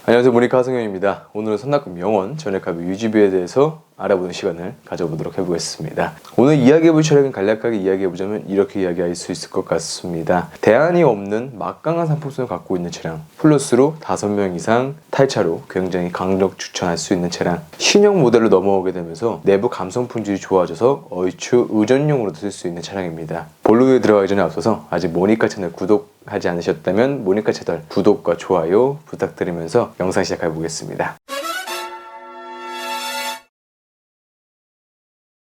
안녕하세요, 모니카 하승현입니다. 오늘은 선납금 영원 전액합의 유지비에 대해서 알아보는 시간을 가져보도록 해보겠습니다. 오늘 이야기해볼 차량은 간략하게 이야기해보자면 이렇게 이야기할 수 있을 것 같습니다. 대안이 없는 막강한 상품성을 갖고 있는 차량, 플러스로 5명 이상 탈차로 굉장히 강력 추천할 수 있는 차량, 신형 모델로 넘어오게 되면서 내부 감성 품질이 좋아져서 얼추 의전용으로도 쓸 수 있는 차량입니다. 본론에 들어가기 전에 앞서서 아직 모니카 채널 구독하지 않으셨다면 모니카 채널 구독과 좋아요 부탁드리면서 영상 시작해 보겠습니다.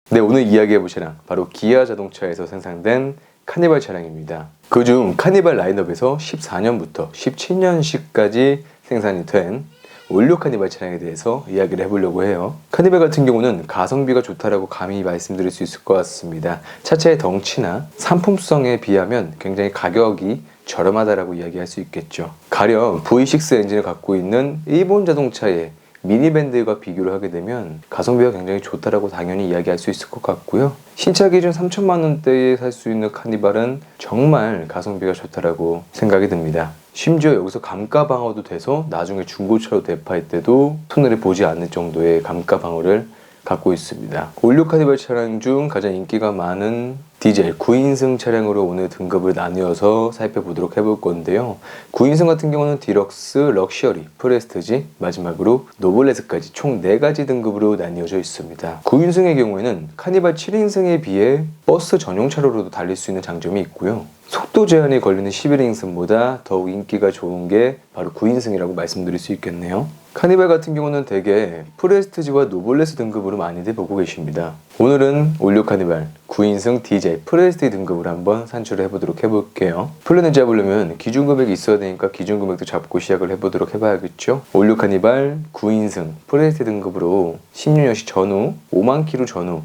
네, 오늘 이야기해볼 차량 바로 기아 자동차에서 생산된 카니발 차량입니다. 그중 카니발 라인업에서 14년부터 17년식까지 생산이 된 올류 카니발 차량에 대해서 이야기를 해보려고 해요. 카니발 같은 경우는 가성비가 좋다라고 감히 말씀드릴 수 있을 것 같습니다. 차체의 덩치나 상품성에 비하면 굉장히 가격이 저렴하다라고 이야기할 수 있겠죠. 가령 V6 엔진을 갖고 있는 일본 자동차의 미니밴드와 비교를 하게 되면 가성비가 굉장히 좋다라고 당연히 이야기할 수 있을 것 같고요. 신차 기준 3천만 원대에 살 수 있는 카니발은 정말 가성비가 좋다라고 생각이 듭니다. 심지어 여기서 감가 방어도 돼서 나중에 중고차로 대파할 때도 손해를 보지 않을 정도의 감가 방어를 갖고 있습니다. 올류 카니발 차량 중 가장 인기가 많은 디젤 9인승 차량으로 오늘 등급을 나뉘어서 살펴보도록 해볼 건데요. 9인승 같은 경우는 디럭스, 럭셔리, 프레스티지, 마지막으로 노블레스까지 총 4가지 등급으로 나뉘어져 있습니다. 9인승의 경우에는 카니발 7인승에 비해 버스 전용 차로로도 달릴 수 있는 장점이 있고요. 속도 제한이 걸리는 11인승보다 더욱 인기가 좋은 게 바로 9인승이라고 말씀드릴 수 있겠네요. 카니발 같은 경우는 대개 프레스티지와 노블레스 등급으로 많이들 보고 계십니다. 오늘은 올류 카니발 9인승 디젤 프레스티지 등급으로 한번 산출을 해보도록 해볼게요. 플랜을 잡으려면 기준 금액이 있어야 되니까 기준 금액도 잡고 시작을 해보도록 해봐야겠죠. 올류 카니발 9인승 프레스티지 등급으로 16년식 전후 5만 킬로 전후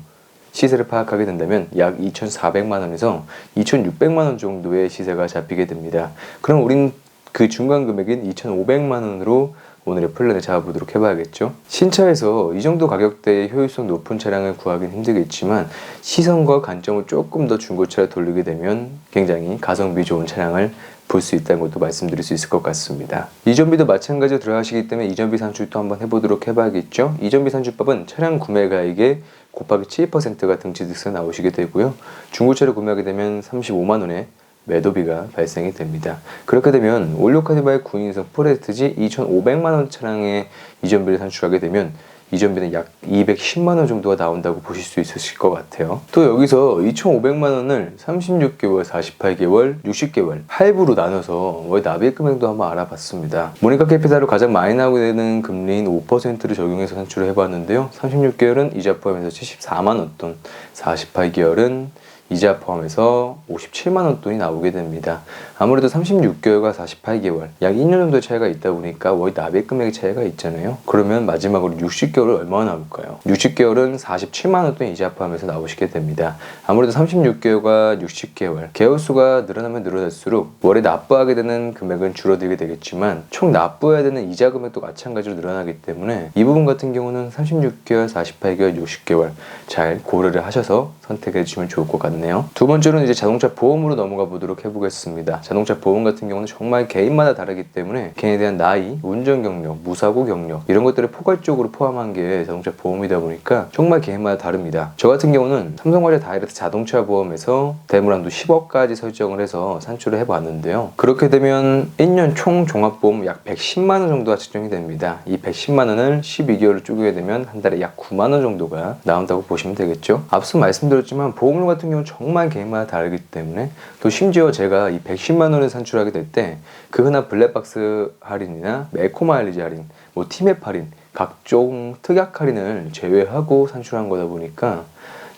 시세를 파악하게 된다면 약 2,400만원에서 2,600만원 정도의 시세가 잡히게 됩니다. 그럼 우린 그 중간 금액인 2,500만원으로 오늘의 플랜을 잡아보도록 해봐야겠죠. 신차에서 이 정도 가격대의 효율성 높은 차량을 구하기는 힘들겠지만 시선과 관점을 조금 더 중고차로 돌리게 되면 굉장히 가성비 좋은 차량을 볼 수 있다는 것도 말씀드릴 수 있을 것 같습니다. 이전비도 마찬가지로 들어가시기 때문에 이전비 산출도 한번 해보도록 해봐야겠죠. 이전비 산출법은 차량 구매가액의 곱하기 7%가 등치득세 나오시게 되고요. 중고차를 구매하게 되면 35만원의 매도비가 발생이 됩니다. 그렇게 되면 올류 카니발 9인승 프레스티지 2,500만원 차량의 이전비를 산출하게 되면 이전비는 약 210만원 정도가 나온다고 보실 수 있으실 것 같아요. 또 여기서 2,500만원을 36개월, 48개월, 60개월 할부로 나눠서 월 납입 금액도 한번 알아봤습니다. 모니카 캐피탈로 가장 많이 나오게 되는 금리인 5%를 적용해서 산출을 해봤는데요. 36개월은 이자 포함해서 74만원 돈, 48개월은 이자 포함해서 57만원 돈이 나오게 됩니다. 아무래도 36개월과 48개월 약 2년 정도의 차이가 있다 보니까 월 납입 금액의 차이가 있잖아요. 그러면 마지막으로 60개월은 얼마나 나올까요? 60개월은 47만원 돈 이자 포함해서 나오시게 됩니다. 아무래도 36개월과 60개월 개월수가 늘어나면 늘어날수록 월에 납부하게 되는 금액은 줄어들게 되겠지만 총 납부해야 되는 이자 금액도 마찬가지로 늘어나기 때문에 이 부분 같은 경우는 36개월, 48개월, 60개월 잘 고려를 하셔서 선택해 주시면 좋을 것 같네요. 두 번째로는 이제 자동차 보험으로 넘어가 보도록 해보겠습니다. 자동차 보험 같은 경우는 정말 개인마다 다르기 때문에 개인에 대한 나이, 운전 경력, 무사고 경력 이런 것들을 포괄적으로 포함한 게 자동차 보험이다 보니까 정말 개인마다 다릅니다. 저 같은 경우는 삼성화재 다이렉트 자동차 보험에서 대물한도 10억까지 설정을 해서 산출을 해봤는데요. 그렇게 되면 1년 총 종합보험 약 110만원 정도가 측정이 됩니다. 이 110만원을 12개월로 쪼개게 되면 한 달에 약 9만원 정도가 나온다고 보시면 되겠죠. 앞서 말씀드렸지만 보험료 같은 경우는 정말 개인마다 다르기 때문에 또 심지어 제가 이 110만원을 산출하게 될 때 그 흔한 블랙박스 할인이나 에코 마일리지 할인, 뭐 티맵 할인, 각종 특약 할인을 제외하고 산출한 거다 보니까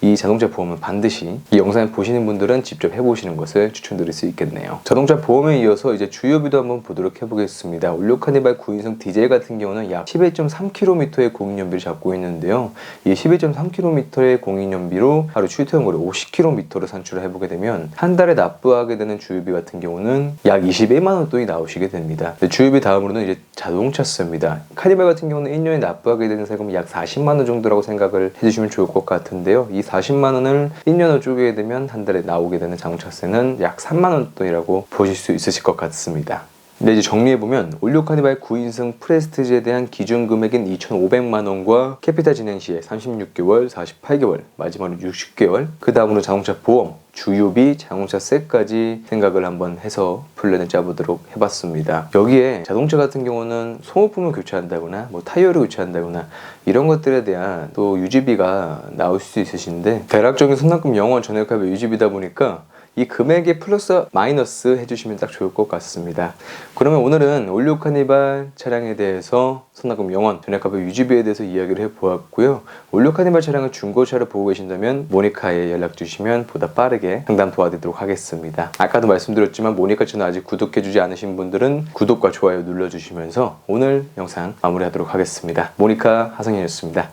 이 자동차 보험은 반드시 이 영상을 보시는 분들은 직접 해보시는 것을 추천드릴 수 있겠네요. 자동차 보험에 이어서 이제 주유비도 한번 보도록 해보겠습니다. 올류 카니발 9인승 디젤 같은 경우는 약 11.3km의 공인연비를 잡고 있는데요. 이 11.3km의 공인연비로 하루 출퇴근거리 50km를 산출을 해보게 되면 한 달에 납부하게 되는 주유비 같은 경우는 약 21만원 돈이 나오시게 됩니다. 주유비 다음으로는 이제 자동차세입니다. 카니발 같은 경우는 1년에 납부하게 되는 세금이 약 40만원 정도라고 생각을 해주시면 좋을 것 같은데요. 이 40만원을 1년을 쪼개게 되면 한 달에 나오게 되는 자동차세는 약 3만원 돈이라고 보실 수 있으실 것 같습니다. 근데 이제 정리해보면 올류 카니발 9인승 프레스티지에 대한 기준 금액인 2,500만 원과 캐피탈 진행 시에 36개월, 48개월, 마지막으로 60개월, 그 다음으로 자동차 보험, 주유비, 자동차세까지 생각을 한번 해서 플랜을 짜보도록 해봤습니다. 여기에 자동차 같은 경우는 소모품을 교체한다거나 뭐 타이어를 교체한다거나 이런 것들에 대한 또 유지비가 나올 수 있으신데, 대략적인 선납금 영원 전액합의 유지비다 보니까 이 금액에 플러스 마이너스 해주시면 딱 좋을 것 같습니다. 그러면 오늘은 올류 카니발 차량에 대해서 선납금 영원, 전액합의 유지비에 대해서 이야기를 해보았고요. 올류 카니발 차량을 중고차를 보고 계신다면 모니카에 연락 주시면 보다 빠르게 상담 도와드리도록 하겠습니다. 아까도 말씀드렸지만 모니카 채널 아직 구독해주지 않으신 분들은 구독과 좋아요 눌러주시면서 오늘 영상 마무리하도록 하겠습니다. 모니카 하성현이었습니다.